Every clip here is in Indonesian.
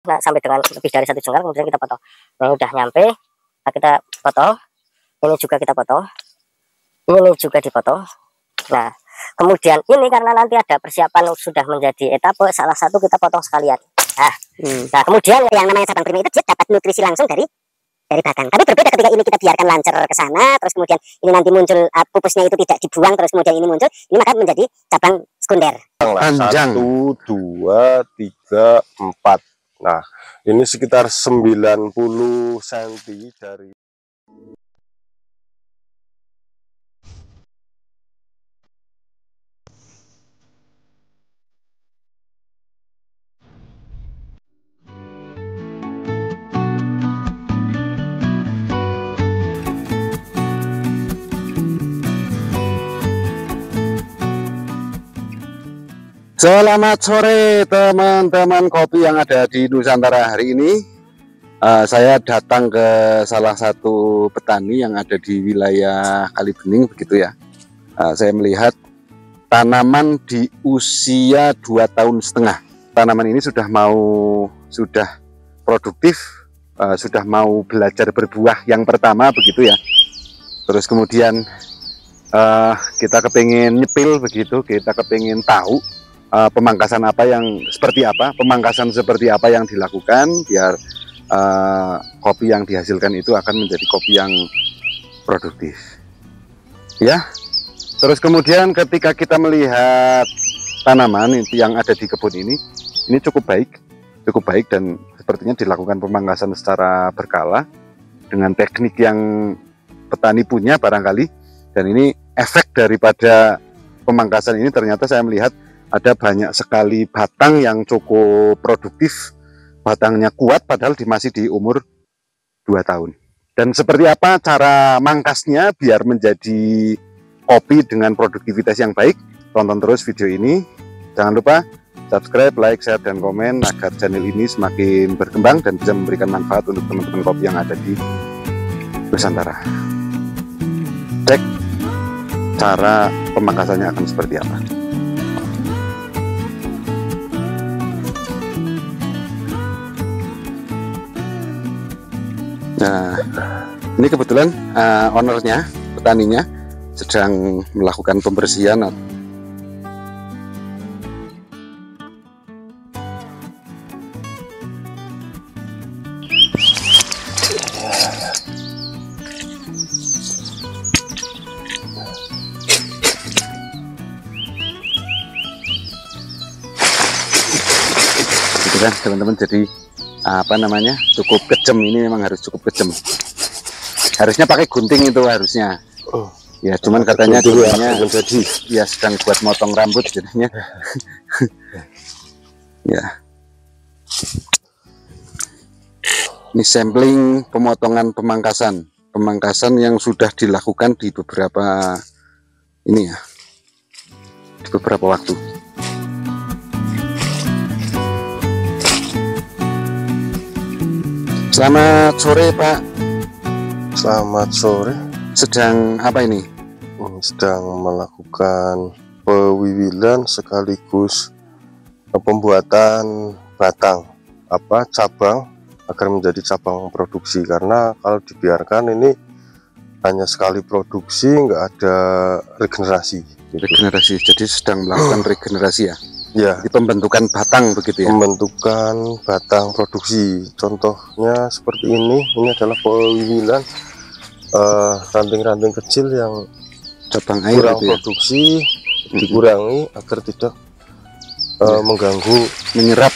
Nah, sampai dengan lebih dari 1 jengkal, kemudian kita potong. Nah, udah nyampe, nah, kita potong. Ini juga kita potong. Ini juga dipotong. Nah, kemudian ini karena nanti ada persiapan sudah menjadi etape, salah satu kita potong sekalian. Nah, kemudian yang namanya cabang prima itu dia dapat nutrisi langsung dari batang. Tapi berbeda ketika ini kita biarkan lancar ke sana, terus kemudian ini nanti muncul pupusnya itu tidak dibuang, terus kemudian ini muncul, ini maka menjadi cabang sekunder. Panjang 1, 2, 3, 4. Nah, ini sekitar 90 cm dari Selamat sore teman-teman kopi yang ada di Nusantara. Hari ini saya datang ke salah satu petani yang ada di wilayah Kalibening begitu ya. Saya melihat tanaman di usia 2,5 tahun. Tanaman ini sudah produktif, sudah mau belajar berbuah yang pertama begitu ya. Terus kemudian kita kepingin nyepil begitu, kita kepingin tahu pemangkasan seperti apa yang dilakukan biar kopi yang dihasilkan itu akan menjadi kopi yang produktif ya. Terus kemudian ketika kita melihat tanaman yang ada di kebun ini cukup baik dan sepertinya dilakukan pemangkasan secara berkala dengan teknik yang petani punya barangkali, dan ini efek daripada pemangkasan ini. Ternyata saya melihat ada banyak sekali batang yang cukup produktif, batangnya kuat padahal masih di umur 2 tahun. Dan seperti apa cara mangkasnya biar menjadi kopi dengan produktivitas yang baik? Tonton terus video ini. Jangan lupa subscribe, like, share, dan komen agar channel ini semakin berkembang dan bisa memberikan manfaat untuk teman-teman kopi yang ada di Nusantara. Cek cara pemangkasannya akan seperti apa. Nah, ini kebetulan ownernya, petaninya sedang melakukan pembersihan. Gitu kan teman-teman, jadi cukup kejam. Ini memang harus cukup kejam, harusnya pakai gunting itu harusnya ya, cuman katanya dulunya jadi ya sedang buat motong rambut jadinya ya. Ini sampling pemotongan pemangkasan yang sudah dilakukan di beberapa waktu. Selamat sore Pak. Selamat sore. Sedang apa ini? Sedang melakukan pewiwilan sekaligus pembuatan batang cabang agar menjadi cabang produksi, karena kalau dibiarkan ini hanya sekali produksi, nggak ada regenerasi gitu. Jadi sedang melakukan regenerasi ya? Ya, di pembentukan batang begitu ya? Pembentukan batang produksi. Contohnya seperti ini adalah pewiwilan ranting-ranting kecil yang cabang air kurang gitu ya? Produksi dikurangi agar tidak mengganggu, menyerap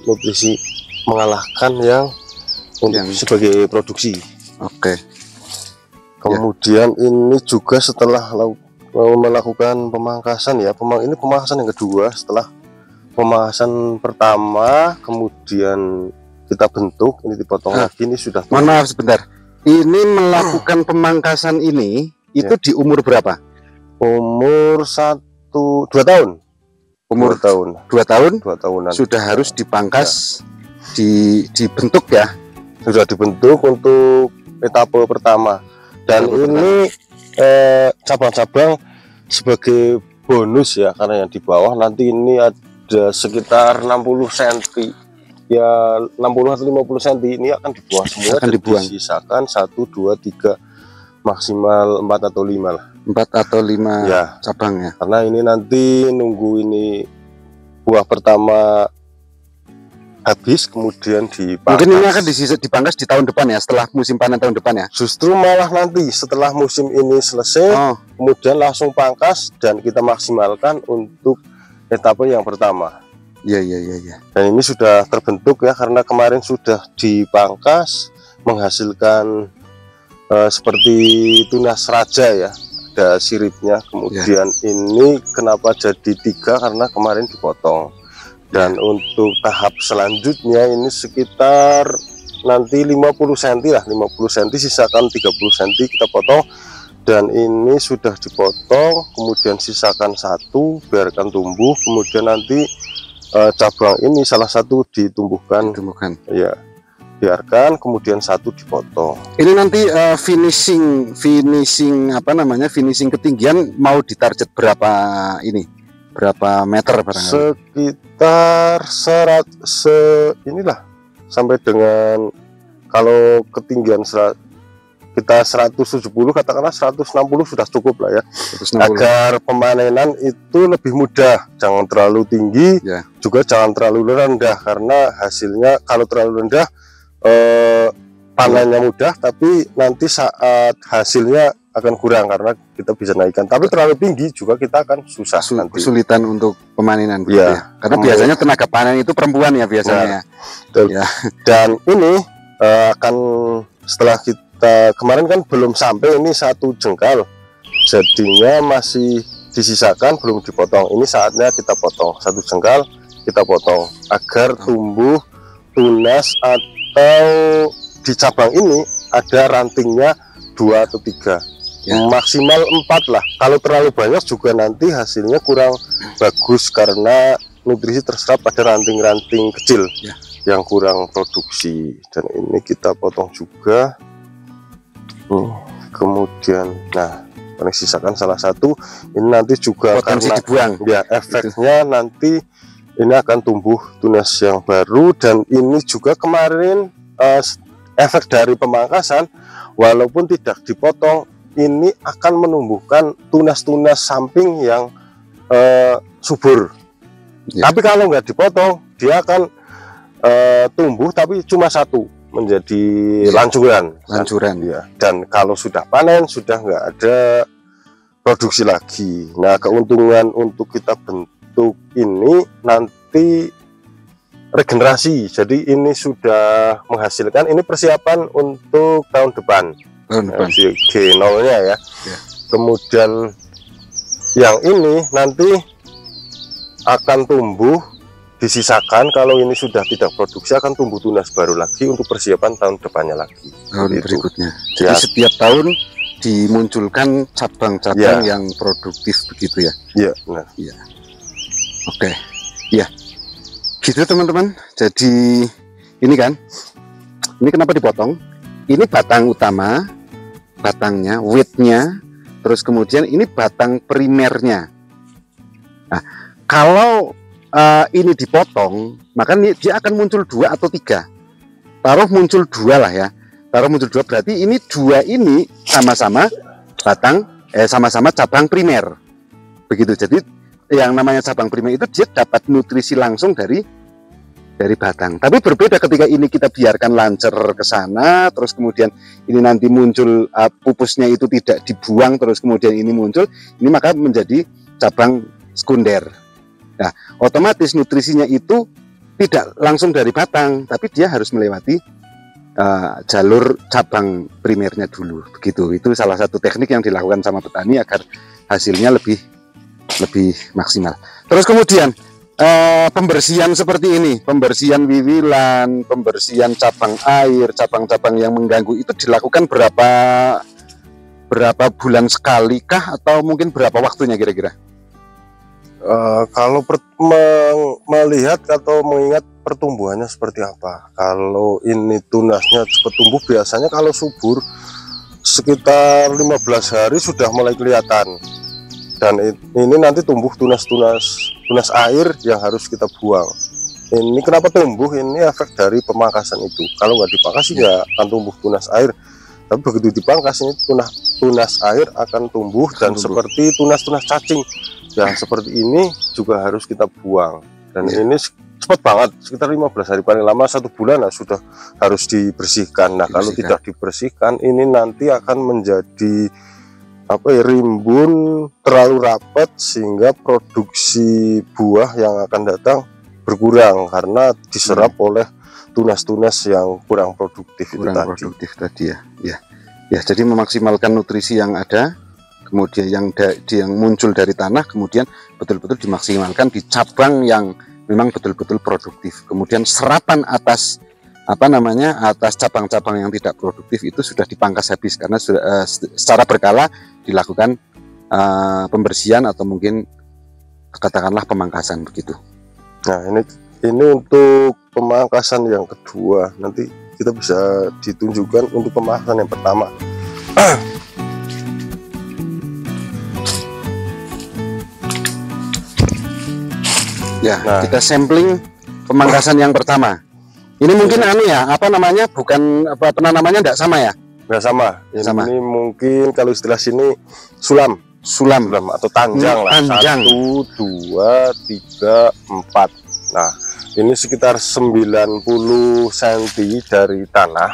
nutrisi, mengalahkan yang sebagai produksi. Oke. Kemudian ini juga setelah melakukan pemangkasan ya, ini pemangkasan yang kedua setelah pemangkasan pertama, kemudian kita bentuk, ini dipotong lagi, ini sudah. Mohon maaf sebentar, ini melakukan pemangkasan ini itu di umur berapa? Umur 2 tahun. Umur 2 tahunan sudah harus dipangkas, dibentuk ya? Sudah dibentuk untuk etape pertama, dan ini cabang-cabang sebagai bonus ya, karena yang di bawah nanti ini ada sekitar 60 cm ya 60 atau 50 cm ini akan dibuang semua, akan dibuang. Disisakan 1, 2, 3, maksimal 4 atau 5 lah. 4 atau 5 ya, cabang ya. Karena ini nanti nunggu ini buah pertama habis, kemudian dipangkas. Mungkin ini akan dipangkas di tahun depan ya, setelah musim panen tahun depan ya. Justru malah nanti setelah musim ini selesai, kemudian langsung pangkas dan kita maksimalkan untuk etape yang pertama. Iya. Dan ini sudah terbentuk ya, karena kemarin sudah dipangkas, menghasilkan seperti tunas raja ya, ada siripnya. Kemudian ini kenapa jadi 3, karena kemarin dipotong. Dan untuk tahap selanjutnya ini sekitar nanti 50 cm lah, 50 cm, sisakan 30 cm kita potong. Dan ini sudah dipotong, kemudian sisakan 1, biarkan tumbuh. Kemudian nanti cabang ini salah satu ditumbuhkan. Ya, biarkan, kemudian 1 dipotong. Ini nanti finishing apa namanya, finishing ketinggian mau ditarget berapa ini? Berapa meter barangkali? Sekitar inilah, sampai dengan, kalau ketinggian kita 170, katakanlah 160 sudah cukup lah ya. 160. Agar pemanenan itu lebih mudah, jangan terlalu tinggi ya, juga jangan terlalu rendah, karena hasilnya kalau terlalu rendah panennya mudah, tapi nanti saat hasilnya akan kurang karena kita bisa naikkan. Tapi terlalu tinggi juga kita akan susah nanti. Kesulitan untuk pemanenan ya. Karena biasanya tenaga panen itu perempuan ya biasanya. Ya. Dan ini akan setelah kita kemarin kan belum sampai ini 1 jengkal, jadinya masih disisakan belum dipotong. Ini saatnya kita potong 1 jengkal, kita potong agar tumbuh tunas, atau di cabang ini ada rantingnya 2 atau 3. Ya. Maksimal 4 lah. Kalau terlalu banyak juga nanti hasilnya kurang bagus, karena nutrisi terserap pada ranting-ranting kecil ya, yang kurang produksi. Dan ini kita potong juga. Kemudian, nah, sisakan salah satu. Ini nanti juga potensi karena dibuang. Ya, efeknya nanti ini akan tumbuh tunas yang baru. Dan ini juga kemarin efek dari pemangkasan, walaupun tidak dipotong, ini akan menumbuhkan tunas-tunas samping yang subur ya. Tapi kalau nggak dipotong, dia akan tumbuh tapi cuma 1, menjadi lancuran ya. Dan kalau sudah panen, sudah nggak ada produksi lagi. Nah, keuntungan untuk kita bentuk ini nanti regenerasi, jadi ini sudah menghasilkan, ini persiapan untuk tahun depan. G0-nya ya. Kemudian yang ini nanti akan tumbuh, disisakan. Kalau ini sudah tidak produksi, akan tumbuh tunas baru lagi untuk persiapan tahun depannya lagi, tahun berikutnya. Jadi setiap tahun dimunculkan cabang-cabang yang produktif begitu ya. Iya, benar. Iya. Oke. Iya. Gitu teman-teman. Jadi ini kan, ini kenapa dipotong? Ini batang utama, batangnya, widthnya, terus kemudian ini batang primernya. Nah, kalau ini dipotong, maka dia akan muncul 2 atau 3. Taruh muncul 2 lah ya. Taruh muncul 2, berarti ini 2 ini sama-sama batang, sama-sama cabang primer. Begitu. Jadi yang namanya cabang primer itu dia dapat nutrisi langsung dari batang. Tapi berbeda ketika ini kita biarkan lancer ke sana, terus kemudian ini nanti muncul pupusnya itu tidak dibuang, terus kemudian ini muncul, ini maka menjadi cabang sekunder. Nah, otomatis nutrisinya itu tidak langsung dari batang, tapi dia harus melewati jalur cabang primernya dulu. Begitu. Itu salah satu teknik yang dilakukan sama petani agar hasilnya lebih maksimal. Terus kemudian pembersihan seperti ini, pembersihan wiwilan, pembersihan cabang air, cabang-cabang yang mengganggu itu dilakukan berapa bulan sekali kah, atau mungkin berapa waktunya kira-kira? Kalau melihat atau mengingat pertumbuhannya seperti apa, kalau ini tunasnya cepat tumbuh, biasanya kalau subur sekitar 15 hari sudah mulai kelihatan. Dan ini nanti tumbuh tunas air yang harus kita buang. Ini kenapa tumbuh? Ini efek dari pemangkasan itu. Kalau nggak dipangkas sih nggak akan tumbuh tunas air. Tapi begitu dipangkas ini tunas air akan tumbuh dan seperti tunas-tunas cacing. Ya seperti ini juga harus kita buang. Dan ini cepat banget, sekitar 15 hari, paling lama 1 bulan sudah harus dibersihkan. Nah kalau tidak dibersihkan ini nanti akan menjadi rimbun terlalu rapat sehingga produksi buah yang akan datang berkurang karena diserap oleh tunas-tunas yang kurang produktif tadi ya. Jadi memaksimalkan nutrisi yang ada, kemudian yang muncul dari tanah, kemudian betul-betul dimaksimalkan di cabang yang memang betul-betul produktif. Kemudian serapan atas atas cabang-cabang yang tidak produktif itu sudah dipangkas habis karena sudah secara berkala dilakukan pembersihan atau mungkin katakanlah pemangkasan begitu. Nah ini untuk pemangkasan yang kedua, nanti kita bisa ditunjukkan untuk pemangkasan yang pertama. Ya, kita sampling pemangkasan yang pertama. Ini mungkin bukan penanamannya tidak sama ya? Nggak sama. Ini mungkin kalau istilah sini sulam atau tanjang lah. 1, 2, 3, 4. Nah, ini sekitar 90 cm dari tanah.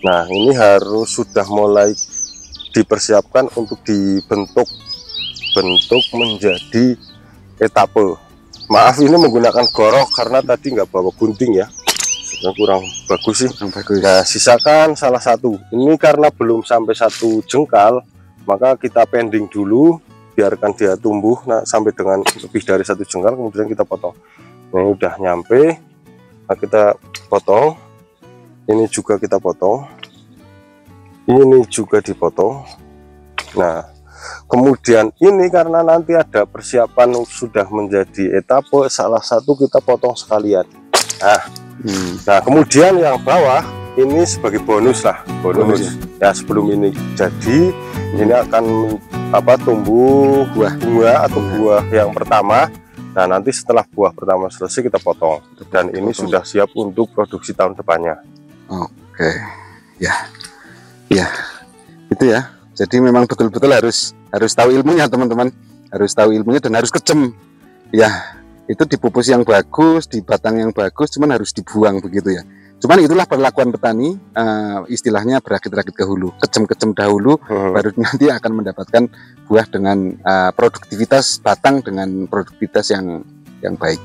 Nah, ini harus sudah mulai dipersiapkan untuk dibentuk menjadi etape. Maaf ini menggunakan gorok karena tadi nggak bawa gunting ya. Kurang bagus sih. Nah, sisakan salah satu. Ini karena belum sampai 1 jengkal, maka kita pending dulu, biarkan dia tumbuh sampai dengan lebih dari 1 jengkal, kemudian kita potong. Ini udah nyampe, kita potong. Ini juga kita potong. Ini juga dipotong. Nah, kemudian ini karena nanti ada persiapan sudah menjadi etape, salah satu kita potong sekalian. Nah, kemudian yang bawah ini sebagai bonus ya sebelum ini jadi ini akan tumbuh buah atau buah yang pertama. Nah nanti setelah buah pertama selesai kita potong dan ini sudah siap untuk produksi tahun depannya. Oke, ya itu ya. Jadi memang betul-betul harus tahu ilmunya teman-teman, harus tahu ilmunya dan harus kejem ya. Itu dipupus yang bagus, di batang yang bagus, cuman harus dibuang begitu ya. Cuman itulah perlakuan petani, istilahnya berakit-rakit ke hulu, kejem-kejem dahulu, baru nanti akan mendapatkan buah dengan produktivitas batang dengan produktivitas yang baik.